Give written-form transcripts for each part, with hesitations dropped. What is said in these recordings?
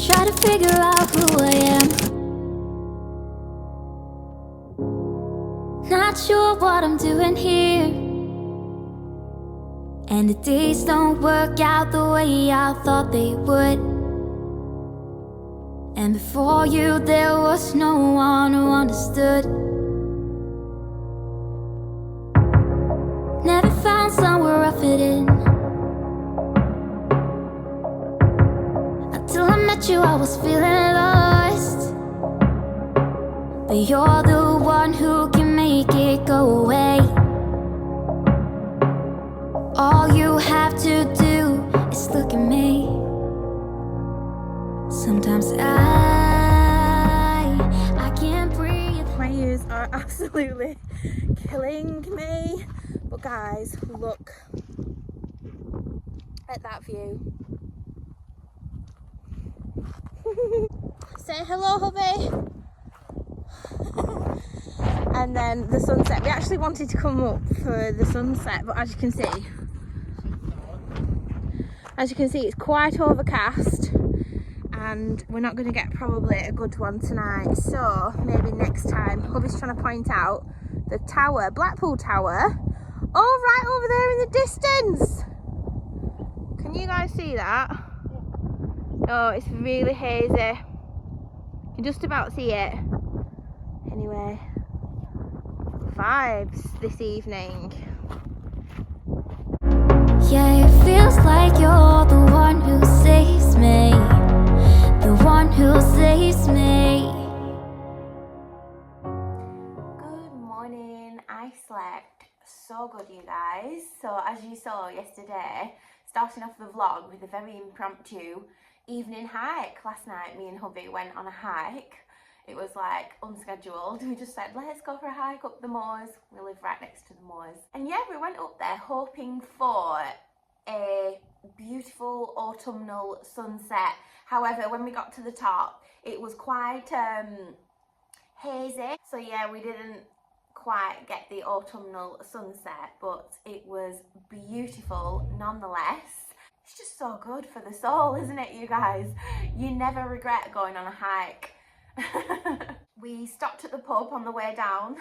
try to figure out who I am. Not sure what I'm doing here, and the days don't work out the way I thought they would. And before you there was no one who understood. Never found somewhere I fit in. Until I met you I was feeling lost. But you're the one who can make it go away. All you have to do is look at me. Sometimes I can't breathe. My ears are absolutely killing me. But guys, look at that view. Say hello, hubby. And then the sunset. We actually wanted to come up for the sunset, but as you can see, it's quite overcast, and we're not going to get probably a good one tonight. So maybe next time. Hubby's trying to point out the tower, Blackpool Tower. Oh, right over there in the distance. Can you guys see that? Oh, it's really hazy. You can just about see it. Anyway, vibes this evening. Yeah, it feels like you're the one who saves me. The one who saves me. Good morning. I slept so good, you guys. So as you saw yesterday, starting off the vlog with a very impromptu evening hike. Last night me and hubby went on a hike. It was like unscheduled. We just said, let's go for a hike up the moors. We live right next to the moors. And yeah, we went up there hoping for a beautiful autumnal sunset. However, when we got to the top, it was quite hazy. So yeah, we didn't quite get the autumnal sunset, but it was beautiful nonetheless. It's just so good for the soul, isn't it, you guys? You never regret going on a hike. We stopped at the pub on the way down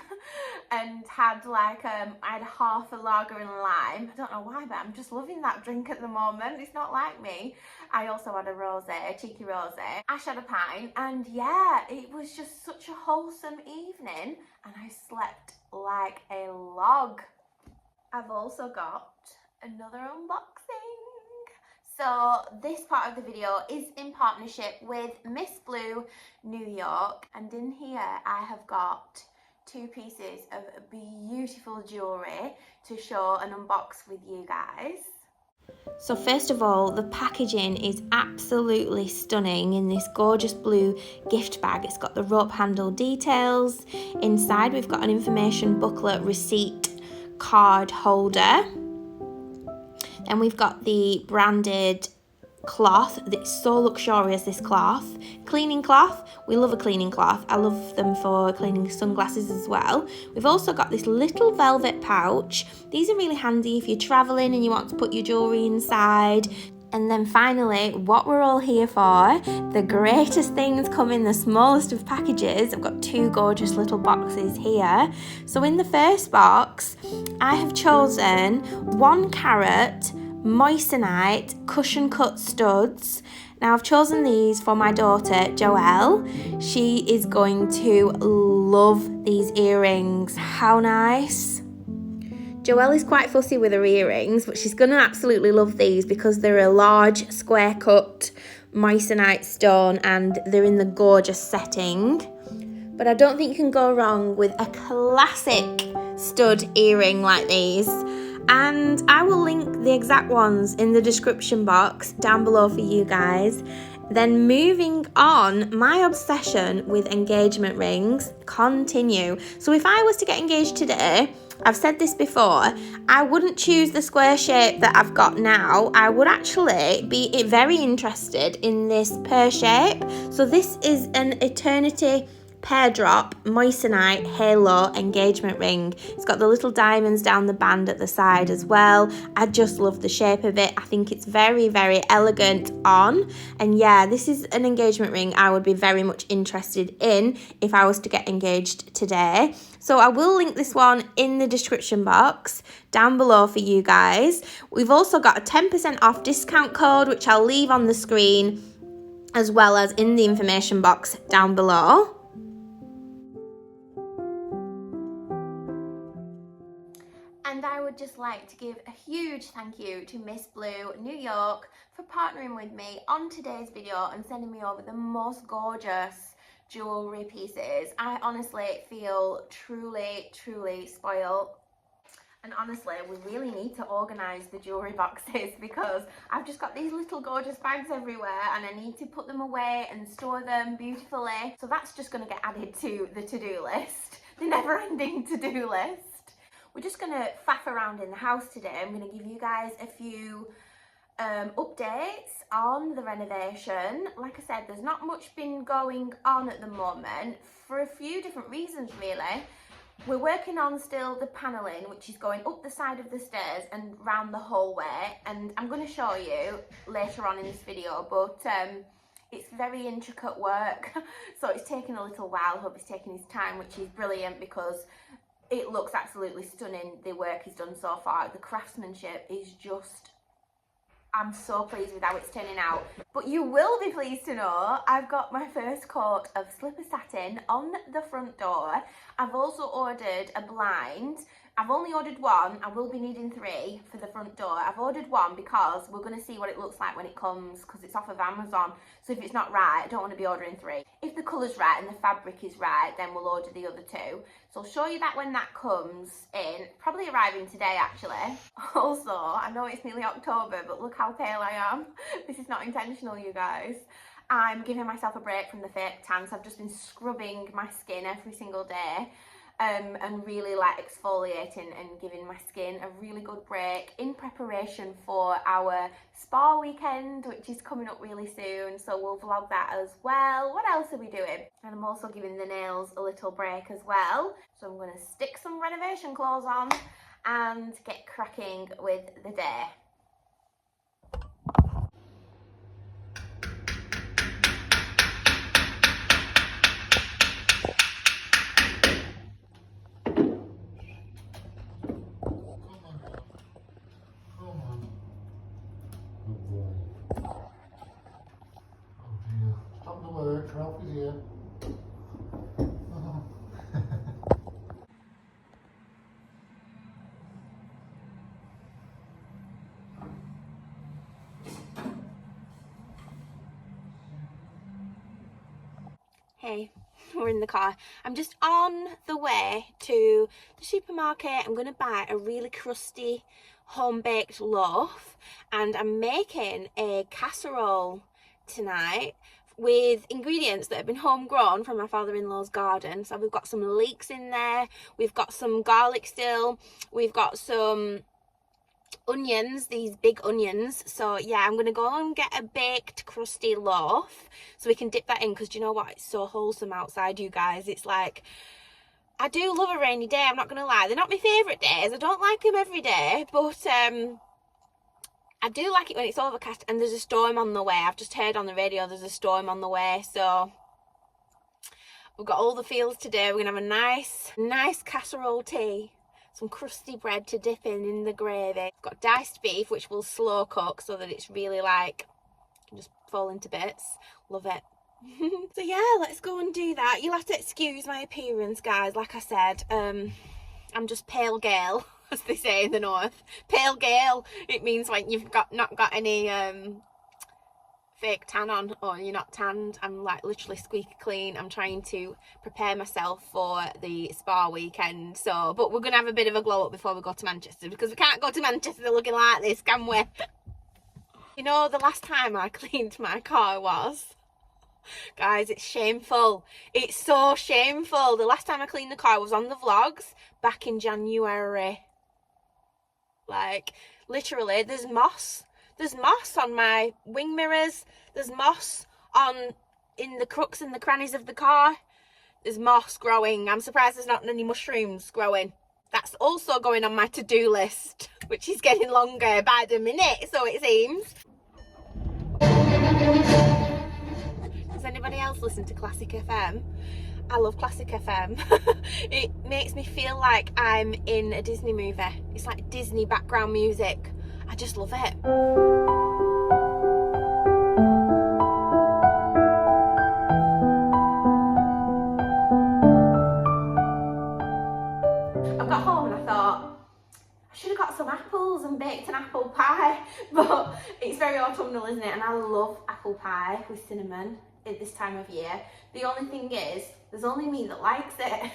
and had like I had half a lager and lime. I don't know why, but I'm just loving that drink at the moment. It's not like me. I also had a rosé, a cheeky rosé. Ash had a pint, and yeah, it was just such a wholesome evening, and I slept like a log. I've also got another unboxing. So this part of the video is in partnership with MSBLUE New York, and in here I have got 2 pieces of beautiful jewellery to show and unbox with you guys. So first of all, the packaging is absolutely stunning in this gorgeous blue gift bag. It's got the rope handle details. Inside we've got an information booklet, receipt, card holder. And we've got the branded cloth. It's so luxurious, this cloth. Cleaning cloth. We love a cleaning cloth. I love them for cleaning sunglasses as well. We've also got this little velvet pouch. These are really handy if you're traveling and you want to put your jewellery inside. And then finally, what we're all here for, the greatest things come in the smallest of packages. I've got 2 gorgeous little boxes here. So in the first box, I have chosen 1 carat moissanite cushion cut studs. Now I've chosen these for my daughter, Joelle. She is going to love these earrings. How nice. Joelle is quite fussy with her earrings, but she's going to absolutely love these because they're a large square cut moissanite stone and they're in the gorgeous setting. But I don't think you can go wrong with a classic stud earring like these. And I will link the exact ones in the description box down below for you guys. Then moving on, my obsession with engagement rings continue. So if I was to get engaged today, I've said this before, I wouldn't choose the square shape that I've got now. I would actually be very interested in this pear shape. So this is an eternity Pear Drop Moissanite Halo engagement ring. It's got the little diamonds down the band at the side as well. I just love the shape of it. I think it's very, very elegant on. And yeah, this is an engagement ring I would be very much interested in if I was to get engaged today. So I will link this one in the description box down below for you guys. We've also got a 10% off discount code, which I'll leave on the screen as well as in the information box down below. And I would just like to give a huge thank you to MSBLUE New York for partnering with me on today's video and sending me over the most gorgeous jewellery pieces. I honestly feel truly, truly spoiled. And honestly, we really need to organise the jewellery boxes because I've just got these little gorgeous bags everywhere and I need to put them away and store them beautifully. So that's just going to get added to the to-do list, the never-ending to-do list. We're just going to faff around in the house today. I'm going to give you guys a few updates on the renovation. Like I said, there's not much been going on at the moment for a few different reasons really. We're working on still the panelling, which is going up the side of the stairs and round the hallway, and I'm going to show you later on in this video, but it's very intricate work, so it's taking a little while. I hope he's taking his time, which is brilliant because it looks absolutely stunning. The work he's done so far, the craftsmanship is just, I'm so pleased with how it's turning out. But you will be pleased to know I've got my first coat of slipper satin on the front door. I've also ordered a blind. I've only ordered one. I will be needing 3 for the front door. I've ordered one because we're going to see what it looks like when it comes, because it's off of Amazon. So if it's not right, I don't want to be ordering 3. If the colour's right and the fabric is right, then we'll order the other 2. So I'll show you that when that comes in. Probably arriving today actually. Also, I know it's nearly October, but look how pale I am. This is not intentional, you guys. I'm giving myself a break from the fake tan, so I've just been scrubbing my skin every single day. And really like exfoliating and giving my skin a really good break in preparation for our spa weekend, which is coming up really soon, so we'll vlog that as well. What else are we doing? And I'm also giving the nails a little break as well, so I'm going to stick some renovation clothes on and get cracking with the day. Trophies here. Hey, we're in the car. I'm just on the way to the supermarket. I'm going to buy a really crusty home-baked loaf and I'm making a casserole tonight with ingredients that have been homegrown from my father-in-law's garden. So we've got some leeks in there, we've got some garlic still, we've got some onions, these big onions. So yeah, I'm gonna go and get a baked crusty loaf so we can dip that in, because do you know what, it's so wholesome outside, you guys. It's like, I do love a rainy day, I'm not gonna lie. They're not my favourite days, I don't like them every day, but I do like it when it's overcast and there's a storm on the way. I've just heard on the radio there's a storm on the way, so we've got all the feels today. We're gonna have a nice casserole tea, some crusty bread to dip in the gravy. I've got diced beef, which will slow cook so that it's really like, can just fall into bits. Love it. So yeah, let's go and do that. You'll have to excuse my appearance, guys. Like I said, I'm just pale gale, as they say in the north. Pale gale, it means when you've not got any fake tan on, or you're not tanned. I'm like literally squeaky clean. I'm trying to prepare myself for the spa weekend. So, but we're gonna have a bit of a glow up before we go to Manchester, because we can't go to Manchester looking like this, can we? You know, the last time I cleaned my car was, guys, it's shameful. It's so shameful. The last time I cleaned the car was on the vlogs back in January. Like, literally, there's moss. There's moss on my wing mirrors. There's moss in the crooks and the crannies of the car. There's moss growing. I'm surprised there's not any mushrooms growing. That's also going on my to-do list, which is getting longer by the minute, so it seems. Does anybody else listen to Classic FM? I love Classic FM. It makes me feel like I'm in a Disney movie. It's like Disney background music. I just love it. I got home and I thought, I should have got some apples and baked an apple pie, but it's very autumnal, isn't it? And I love apple pie with cinnamon at this time of year. The only thing is, there's only me that likes it.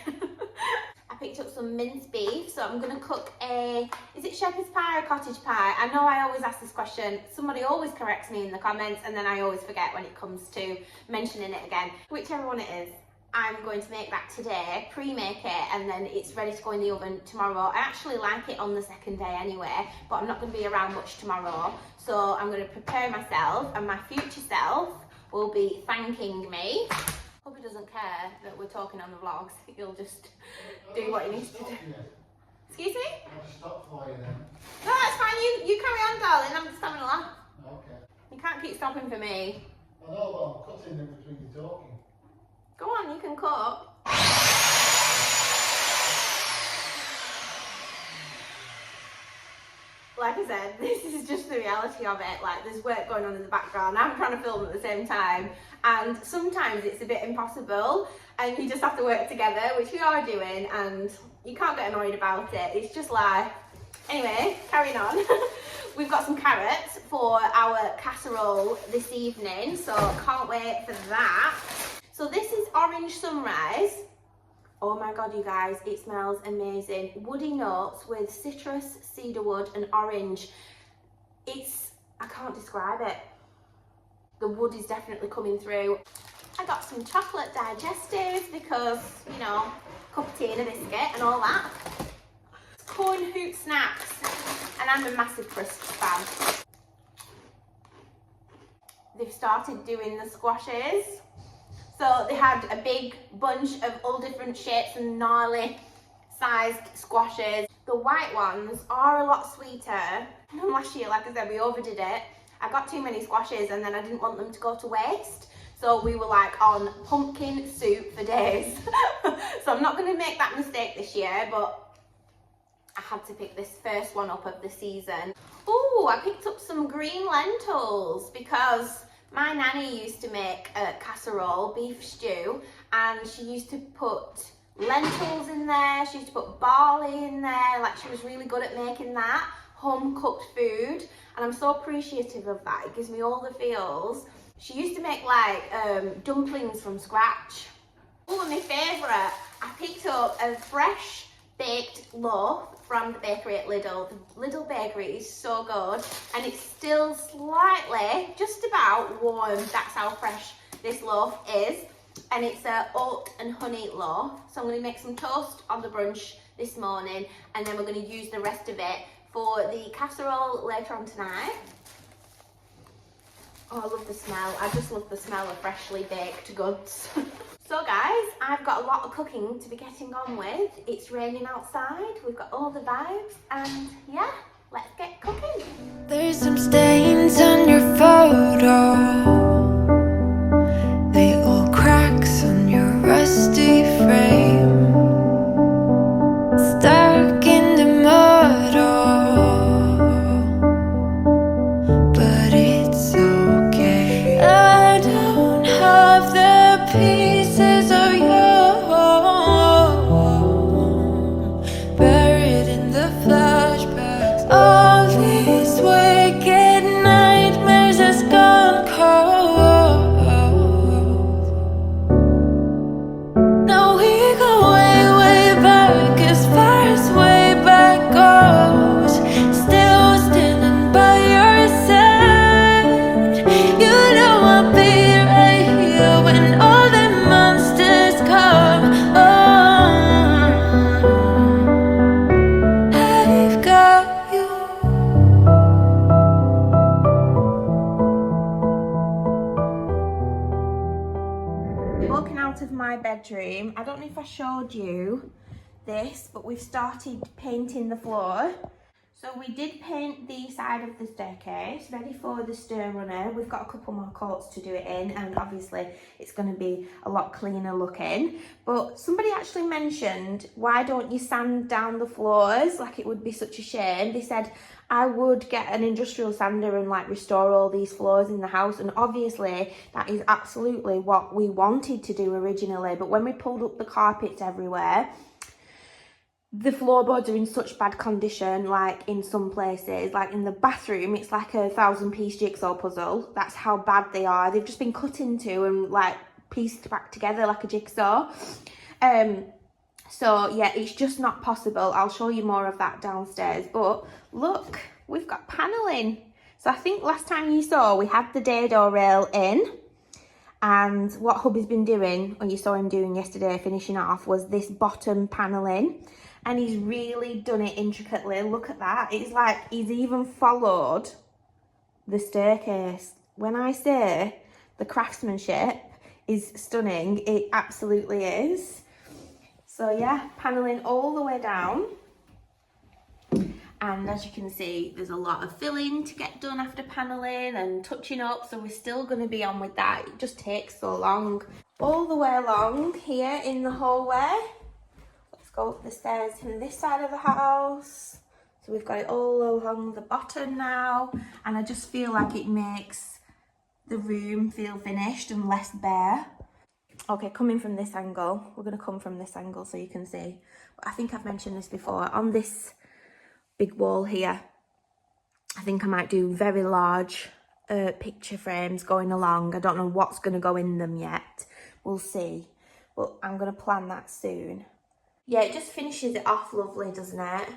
I picked up some minced beef, so I'm gonna cook is it shepherd's pie or cottage pie? I know I always ask this question. Somebody always corrects me in the comments, and then I always forget when it comes to mentioning it again. Whichever one it is, I'm going to make that today, pre-make it, and then it's ready to go in the oven tomorrow. I actually like it on the second day anyway, but I'm not going to be around much tomorrow, so I'm going to prepare myself, and my future self will be thanking me. Hope he doesn't care that we're talking on the vlogs. He'll just do what he needs to do. Excuse me? I'll just stop for you then. No, that's fine. You carry on, darling. I'm just having a laugh. Okay. You can't keep stopping for me. I know, but I'm cutting in between you talking. Go on, you can cut. Like I said, this is just the reality of it. Like, there's work going on in the background. I'm trying to film at the same time, and sometimes it's a bit impossible, and you just have to work together, which we are doing, and you can't get annoyed about it. It's just life. Anyway, carrying on. We've got some carrots for our casserole this evening, so can't wait for that. So this is Orange Sunrise. Oh my god, you guys, it smells amazing. Woody notes with citrus, cedarwood and orange. I can't describe it. The wood is definitely coming through. I got some chocolate digestives because, you know, cup of tea and a biscuit and all that. Corn hoop snacks, and I'm a massive crisps fan. They've started doing the squashes. So they had a big bunch of all different shapes and gnarly sized squashes. The white ones are a lot sweeter. And last year, like I said, we overdid it. I got too many squashes and then I didn't want them to go to waste. So we were like on pumpkin soup for days. So I'm not going to make that mistake this year, but I had to pick this first one up of the season. Oh, I picked up some green lentils because my nanny used to make a casserole, beef stew, and she used to put lentils in there, she used to put barley in there, like she was really good at making that, home cooked food, and I'm so appreciative of that. It gives me all the feels. She used to make like dumplings from scratch. Oh, and my favourite, I picked up a fresh baked loaf from the bakery at Lidl. The Lidl bakery is so good, and it's still slightly, just about warm. That's how fresh this loaf is, and it's a oat and honey loaf. So I'm going to make some toast on the brunch this morning, and then we're going to use the rest of it for the casserole later on tonight. Oh, I love the smell. I just love the smell of freshly baked goods. So guys, I've got a lot of cooking to be getting on with. It's raining outside, we've got all the vibes, and yeah, let's get cooking. There's some stains on your photo. They all cracks on your rusty frame. Stuck in the mud, but it's okay. I don't have the pieces of you buried in the flashbacks. All these wicked nightmares has gone cold. Now we go way, way back, as far as way back goes. Still standing by your side. You know I'll be right here when all the Walking out of my bedroom, I don't know if I showed you this, but we've started painting the floor. So we did paint the side of the staircase, ready for the stair runner. We've got a couple more coats to do it in, and obviously it's going to be a lot cleaner looking. But somebody actually mentioned, why don't you sand down the floors? Like, it would be such a shame. They said I would get an industrial sander and like restore all these floors in the house, and obviously that is absolutely what we wanted to do originally. But when we pulled up the carpets everywhere, the floorboards are in such bad condition, like in some places, like in the bathroom, it's like a 1,000-piece jigsaw puzzle. That's how bad they are. They've just been cut into and like pieced back together like a jigsaw. So yeah, it's just not possible. I'll show you more of that downstairs. But look, we've got paneling. So I think last time you saw, we had the dado rail in. And what hubby's been doing, or you saw him doing yesterday, finishing it off, was this bottom paneling. And he's really done it intricately. Look at that. It's like he's even followed the staircase. When I say the craftsmanship is stunning, it absolutely is. So yeah, paneling all the way down. And as you can see, there's a lot of filling to get done after paneling and touching up. So we're still going to be on with that. It just takes so long. All the way along here in the hallway. Let's go up the stairs to this side of the house. So we've got it all along the bottom now. And I just feel like it makes the room feel finished and less bare. Okay, coming from this angle. We're going to come from this angle so you can see. But I think I've mentioned this before. On this big wall here, I think I might do very large picture frames going along. I don't know what's going to go in them yet. We'll see. But I'm going to plan that soon. Yeah, it just finishes it off lovely, doesn't it?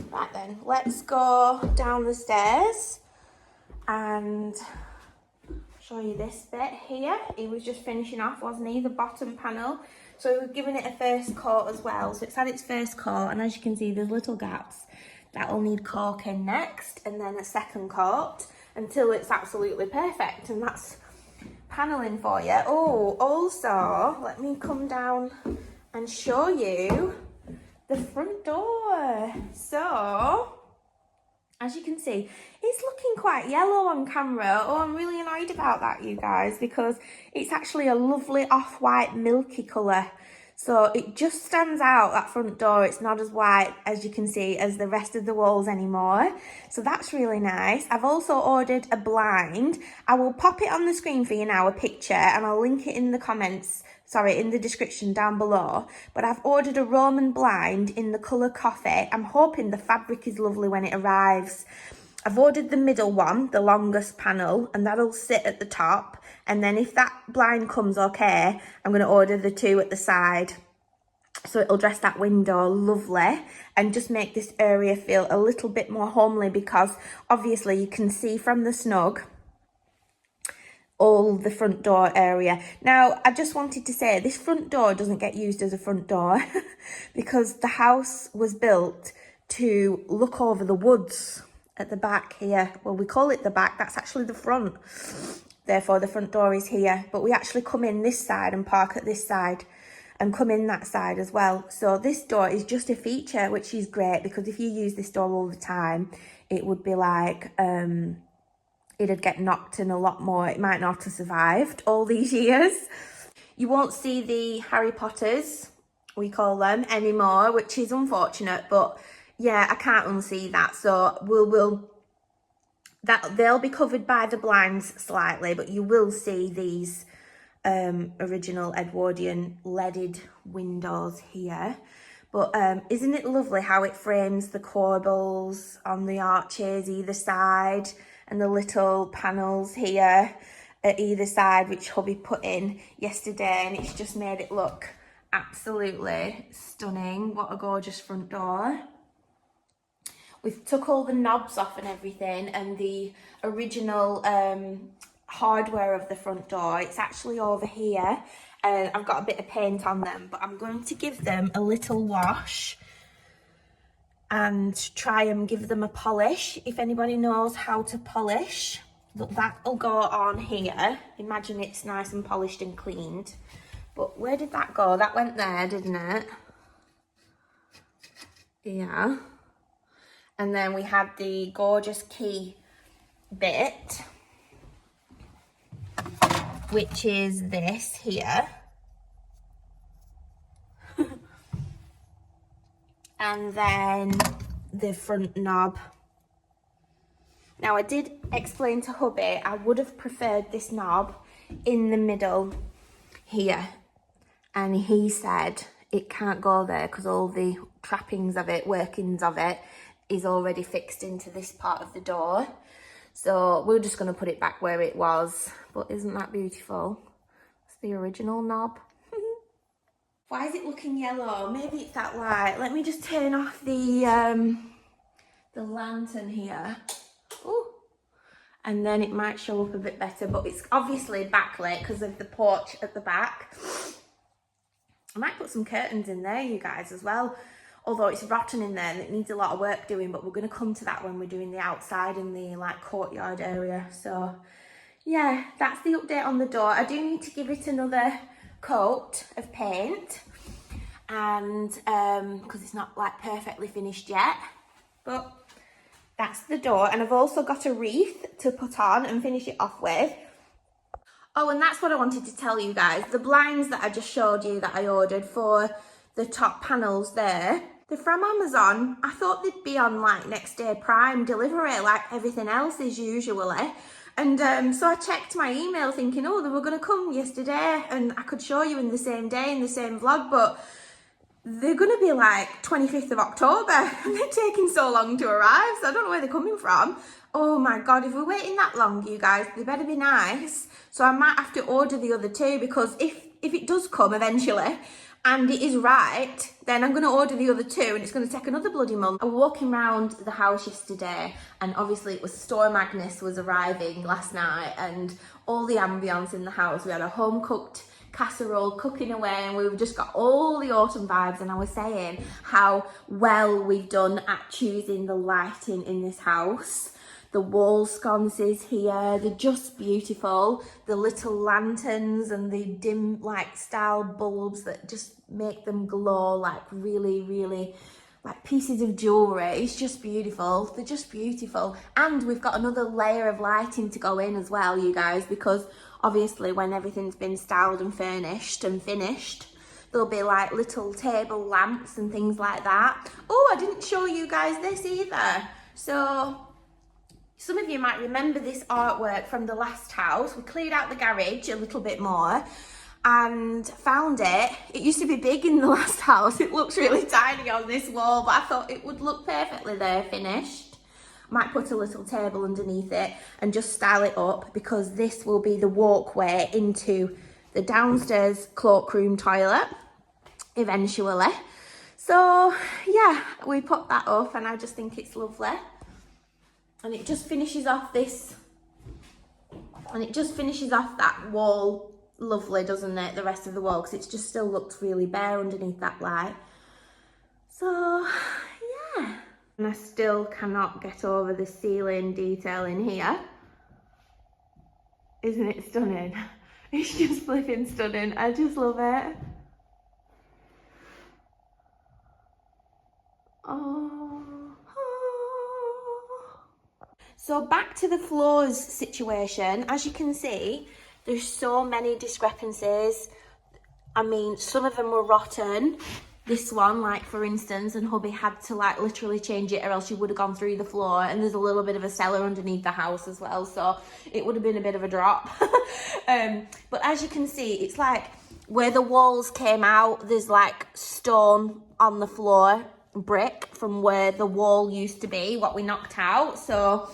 Right then, let's go down the stairs and show you this bit here. He was just finishing off, wasn't he? The bottom panel. So we're giving it a first coat as well. So it's had its first coat, and as you can see, there's little gaps that will need caulking next, and then a second coat until it's absolutely perfect. And that's paneling for you. Oh, also, let me come down and show you the front door. So as you can see, it's looking quite yellow on camera. Oh, I'm really annoyed about that, you guys, because it's actually a lovely off-white milky colour. So it just stands out, that front door. It's not as white, as you can see, as the rest of the walls anymore. So that's really nice. I've also ordered a blind. I will pop it on the screen for you now, a picture, and I'll link it in the comments, sorry, in the description down below. But I've ordered a Roman blind in the colour coffee. I'm hoping the fabric is lovely when it arrives. I've ordered the middle one, the longest panel, and that'll sit at the top. And then if that blind comes okay, I'm going to order the two at the side. So it'll dress that window lovely and just make this area feel a little bit more homely, because obviously you can see from the snug all the front door area. Now, I just wanted to say, this front door doesn't get used as a front door because the house was built to look over the woods at the back here. Well, we call it the back, that's actually the front. Therefore, the front door is here, but we actually come in this side and park at this side and come in that side as well. So this door is just a feature, which is great, because if you use this door all the time, it would be like, it'd get knocked in a lot more. It might not have survived all these years. You won't see the Harry Potters, we call them, anymore, which is unfortunate, but yeah, I can't unsee that. So they'll be covered by the blinds slightly, but you will see these original Edwardian leaded windows here. But isn't it lovely how it frames the corbels on the arches either side, and the little panels here at either side, which hubby put in yesterday, and it's just made it look absolutely stunning. What a gorgeous front door. We've took all the knobs off and everything, and the original hardware of the front door, it's actually over here. I've got a bit of paint on them, but I'm going to give them a little wash. and try and give them a polish. If anybody knows how to polish, that'll go on here. Imagine it's nice and polished and cleaned. But where did that go? That went there, didn't it? Yeah. And then we had the gorgeous key bit, which is this here. And then the front knob. Now I did explain to hubby I would have preferred this knob in the middle here, and he said it can't go there because all the trappings of it, workings of it, is already fixed into this part of the door. So we're just going to put it back where it was. But isn't that beautiful? It's the original knob. Why is it looking yellow? Maybe it's that light. Let me just turn off the lantern here. Ooh. And then it might show up a bit better, but it's obviously backlit because of the porch at the back. I might put some curtains in there, you guys, as well. Although it's rotten in there and it needs a lot of work doing, but we're going to come to that when we're doing the outside in the like courtyard area. So yeah, that's the update on the door. I do need to give it another coat of paint, and because it's not like perfectly finished yet, but that's the door. And I've also got a wreath to put on and finish it off with. Oh, and that's what I wanted to tell you guys. The blinds that I just showed you that I ordered for the top panels there, they're from Amazon. I thought they'd be on like next day prime delivery like everything else is usually. And so I checked my email thinking, oh, they were going to come yesterday and I could show you in the same day, in the same vlog, but they're going to be like 25th of October and they're taking so long to arrive, so I don't know where they're coming from. Oh my God, if we're waiting that long, you guys, they better be nice. So I might have to order the other two, because if it does come eventually and it is right, then I'm going to order the other two and it's going to take another bloody month. I was walking around the house yesterday and obviously it was Store Magnus was arriving last night, and all the ambience in the house. We had a home cooked casserole cooking away and we've just got all the autumn vibes, and I was saying how well we've done at choosing the lighting in this house. The wall sconces here, they're just beautiful. The little lanterns and the dim light style bulbs that just make them glow like really, really like pieces of jewellery. It's just beautiful. They're just beautiful. And we've got another layer of lighting to go in as well, you guys, because obviously when everything's been styled and furnished and finished, there'll be like little table lamps and things like that. Oh, I didn't show you guys this either. So some of you might remember this artwork from the last house. We cleared out the garage a little bit more and found it. It used to be big in the last house. It looks really tiny on this wall, but I thought it would look perfectly there finished. Might put a little table underneath it and just style it up, because this will be the walkway into the downstairs cloakroom toilet eventually. So yeah, we put that up and I just think it's lovely. And it just finishes off this, and it just finishes off that wall lovely, doesn't it? The rest of the wall, because it just still looks really bare underneath that light. So yeah, and I still cannot get over the ceiling detail in here. Isn't it stunning? It's just flipping stunning. I just love it. Oh. So back to the floors situation. As you can see, there's so many discrepancies. I mean, some of them were rotten. This one, like for instance, and hubby had to like literally change it or else you would have gone through the floor. And there's a little bit of a cellar underneath the house as well, so it would have been a bit of a drop. But as you can see, it's like where the walls came out, there's like stone on the floor, brick from where the wall used to be, what we knocked out. So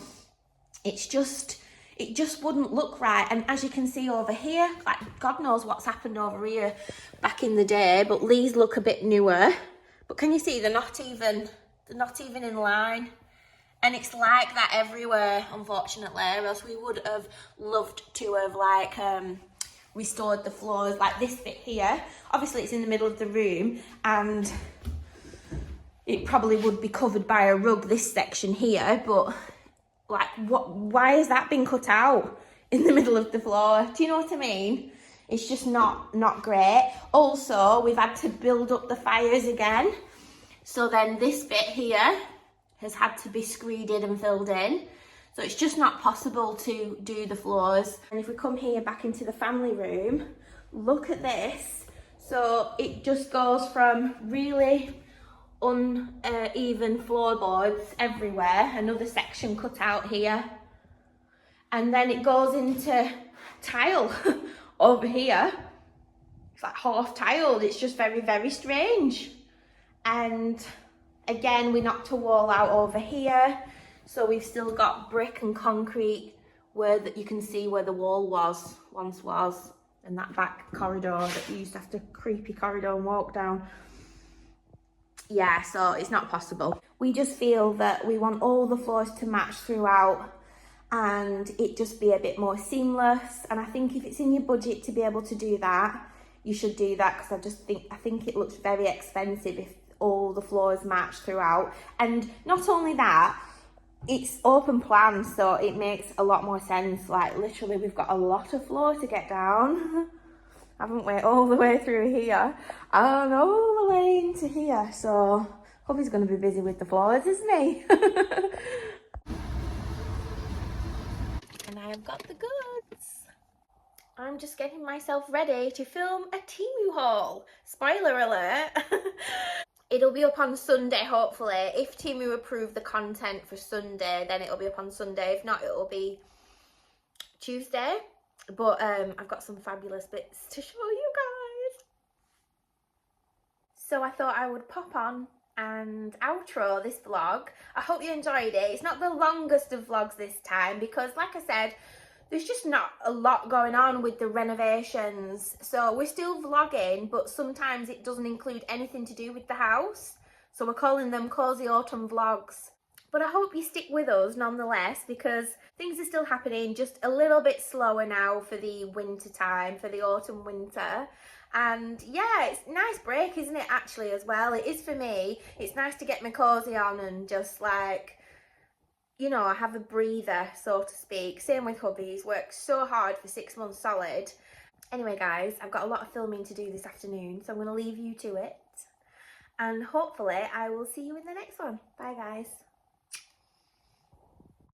it just wouldn't look right. And as you can see over here, like God knows what's happened over here back in the day, but these look a bit newer. But can you see they're not even in line? And it's like that everywhere, unfortunately, or else we would have loved to have like restored the floors like this bit here. Obviously it's in the middle of the room, and it probably would be covered by a rug, this section here, but like, why has that been cut out in the middle of the floor? Do you know what I mean? It's just not great. Also, we've had to build up the fires again. So then this bit here has had to be screeded and filled in. So it's just not possible to do the floors. And if we come here back into the family room, look at this. So it just goes from really uneven floorboards everywhere, another section cut out here, and then it goes into tile over here. It's like half tiled. It's just very, very strange. And again, we knocked a wall out over here, so we've still got brick and concrete where that you can see where the wall once was, and that back corridor that you used to have to creepy corridor and walk down. Yeah, so it's not possible. We just feel that we want all the floors to match throughout and it just be a bit more seamless. And I think if it's in your budget to be able to do that, you should do that, because I think it looks very expensive if all the floors match throughout. And not only that, it's open plan, so it makes a lot more sense. Like, literally, we've got a lot of floor to get down. Haven't we? All the way through here and all the way into here. So hubby's going to be busy with the floors, isn't he? And I have got the goods. I'm just getting myself ready to film a Temu haul. Spoiler alert. It'll be up on Sunday, hopefully. If Temu approve the content for Sunday, then it'll be up on Sunday. If not, it'll be Tuesday. But I've got some fabulous bits to show you guys. So I thought I would pop on and outro this vlog. I hope you enjoyed it. It's not the longest of vlogs this time because, like I said, there's just not a lot going on with the renovations. So we're still vlogging, but sometimes it doesn't include anything to do with the house. So we're calling them cozy autumn vlogs. But I hope you stick with us nonetheless, because things are still happening, just a little bit slower now for the winter time, for the autumn winter. And yeah, it's a nice break, isn't it, actually, as well? It is for me. It's nice to get my cozy on and just, like, you know, have a breather, so to speak. Same with hubby. He's worked so hard for 6 months solid. Anyway, guys, I've got a lot of filming to do this afternoon, so I'm going to leave you to it. And hopefully I will see you in the next one. Bye, guys.